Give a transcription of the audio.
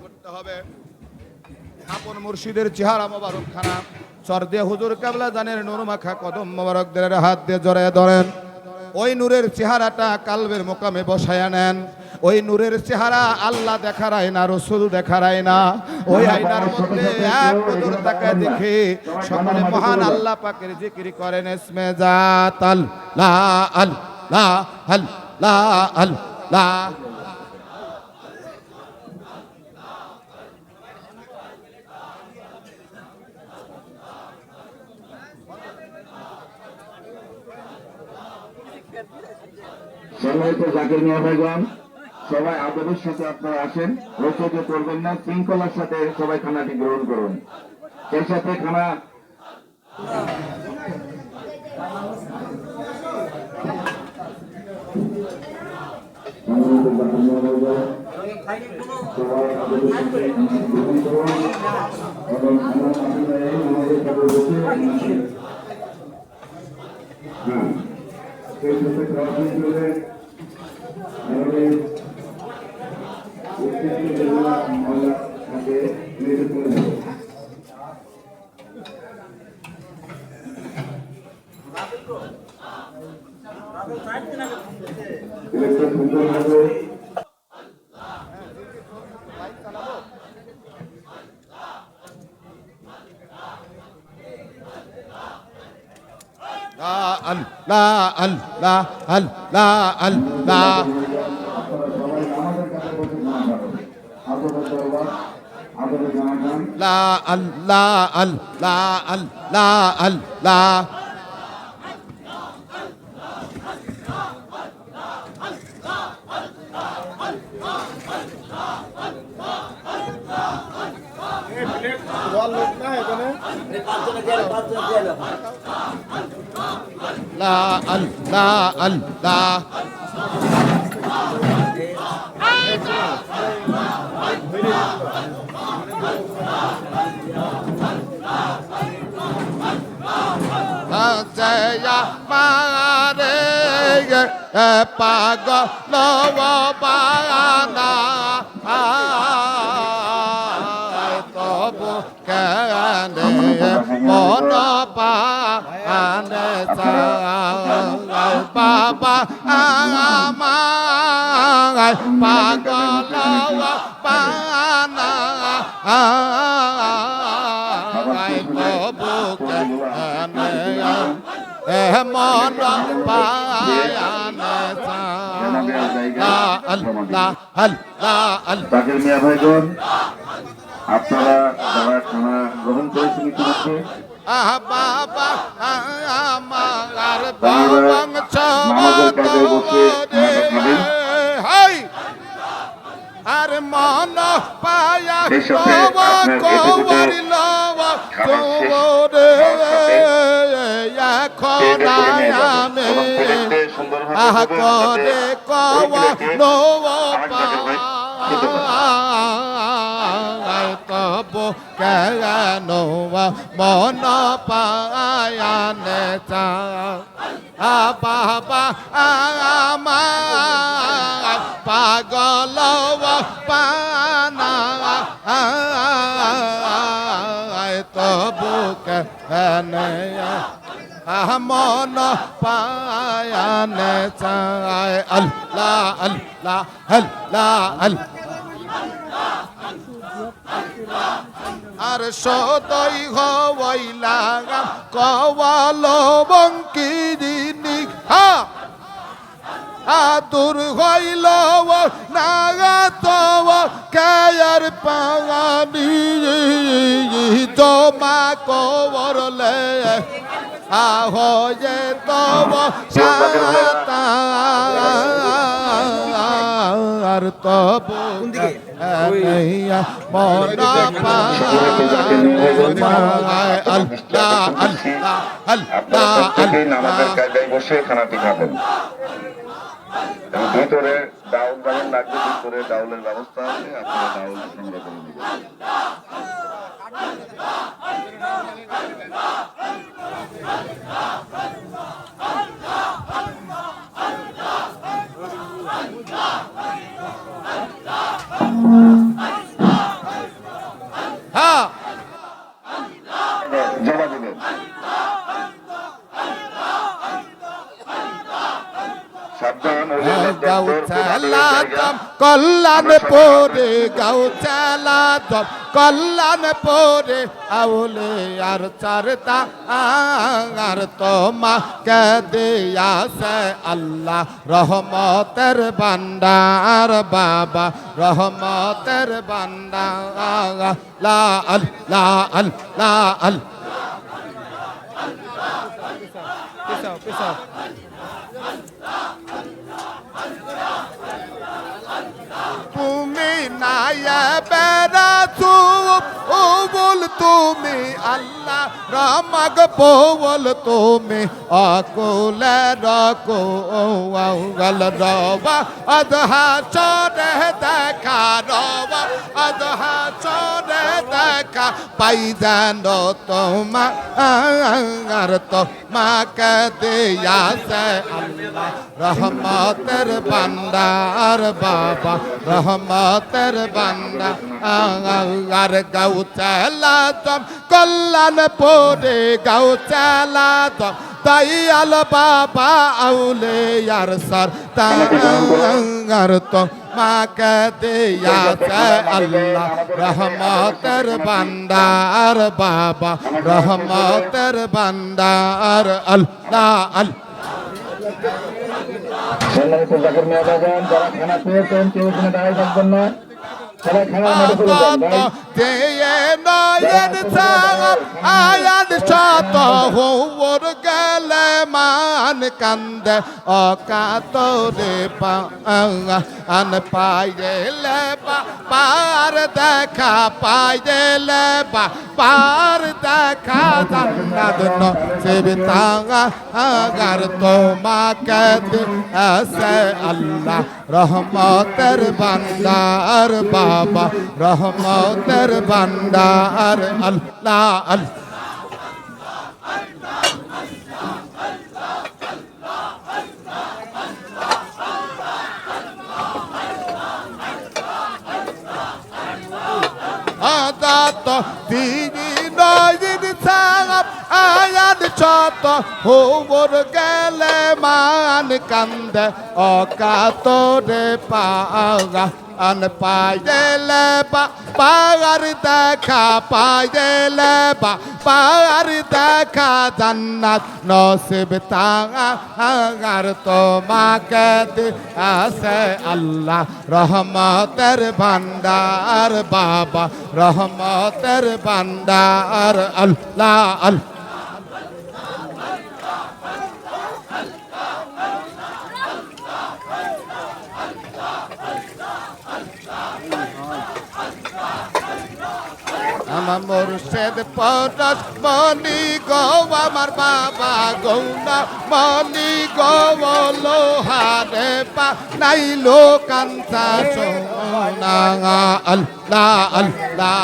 করতে হবে। আপন মুর্শিদের চেহারা মোবারক খানা চর দিয়ে হুজুর কেবলা জানের নূর মাখা কদম মোবারকদের হাত দিয়ে জড়ায় ধরেন। ওই নূরের চেহারাটা কালবের মোকামে বসায়া নেন। ওই নূরের চেহারা আল্লাহ দেখার আয়না, রসুল দেখার আয়না। ওই আয়নার মধ্যে এক নজর তাকায় দেখে সকলে মহান আল্লাহ পাকের জিকির করেন। ইসমে জাত আল্লাহ আল্লাহ আল্লাহ আল্লাহ। সম্মানিত জাকির মিয়া ভাইগণ, সবাই আদবের সাথে আপনারা আসেন, রসিদে করবেন না, শৃঙ্খলার সাথে সবাই খানাটি গ্রহণ করুন। সেই সাথে খানা আল্লাহ আল্লাহ আল্লাহ আল্লাহ। লা আল্লাহ আল্লাহ আল্লাহ আল্লাহ। লা আল্লাহ আল্লাহ। জয়া মারে পাগল বানা তবু কেনে মন পানে বাবা আমার পাগল পানা তবু কেনে মন পায়ানে আল্লাহ আল্লাহ আল্লাহ। জাকির মিয়া ভাইগণ, আপনারা যারা খানা গ্রহণ করেছেন ইতিমধ্যে বাবা আমার নামাজের কাজে বসে খাবেন। আর মন পায়া সেই সাথে আপনার কবরি লব তোরে খরায়ামে আহ করে কওয়া নব তব কেন মন পায়ানে চা বাবা আমার পাগল পানা তবু কেন মন পায়ানে চায় আল্লাহ আল্লাহ আল্লাহ আল্লাহ। আর সদয় হইলা কওয়াল বঙ্কিরিনি আদুর হইল নাগাত কায়ার পানি জমা কবরলে হয়ে তব সাতার তব মন নামাজের কায়দায় বসে খানাটি খাবেন। ভিতরে ডাউল যেমন লাগবে, ভিতরে ডাউলের ব্যবস্থা আছে, আপনারা ডাউল সংগ্রহ করে নেবেন। কল্যাণ পরে গাও চালা দম কল্যাণ পরে আউলে আর চারতা আর তোমাকে দিয়াছে আল্লাহ রহমতের ভান্ডার বাবা রহমতের ভান্ডার লা আল্লাহ আল্লাহ আল্লাহ তুমি নায়া বেড়াছু ও বল তুমি আল্লাহ রামাগ বল তুমি অকুল রকো গল রবা আদহা চরে দেখা রবা আদহা চরে দেখা পাই জানো তোমা আর তো মাকে দিয়াছে আল্লাহ রহমতের ভান্ডার বাবা রহমতের ভান্ডার গাও চালা দম কল্যাণ পরে গাও চালা দম দয়াল বাবা আউলে আর সর তাঙ্গার তো মাকে দিয়াছে আল্লাহ রহমতের ভান্ডার বাবা রহমতের ভান্ডার আল্লাহ আল্লাহ সম্মানিত জাকির মিয়া বাজান যারা খানা পেয়েছেন কেউ এখানে দাঁড়িয়ে থাকবেন না সবাই খানার মধ্যে চলে যান ভাই নয়ন আয়ান শত হোর গেলে মান কান্দে অকাতরে পান পাইলে পার দেখা পাইলে পার দেখা জান্নাত নসিব তাঙ্গার তোমাকে দিয়েছে আল্লাহ রহমতের ভান্ডার বাবা রহমতের ভান্ডার আল্লাহ আল্লাহ আদাত তিনি নয়ন সাপ আয়ান শত হোর গেলে মান কান্দে অকাতরে পাগা আন পাইলে পার দেখা পাইলে পার দেখা জান্নাত নসিব তাঙ্গার তোমাকে দিয়েছে আল্লাহ রহমতের ভান্ডার বাবা রহমতের ভান্ডার আল্লাহ আল্লাহ আমার মুর্শিদ পরশ মনি গো আমার বাবা গৌনা মনি গো লোহারে পা নাইলো কান্তা সোনা আল্লাহ আল্লাহ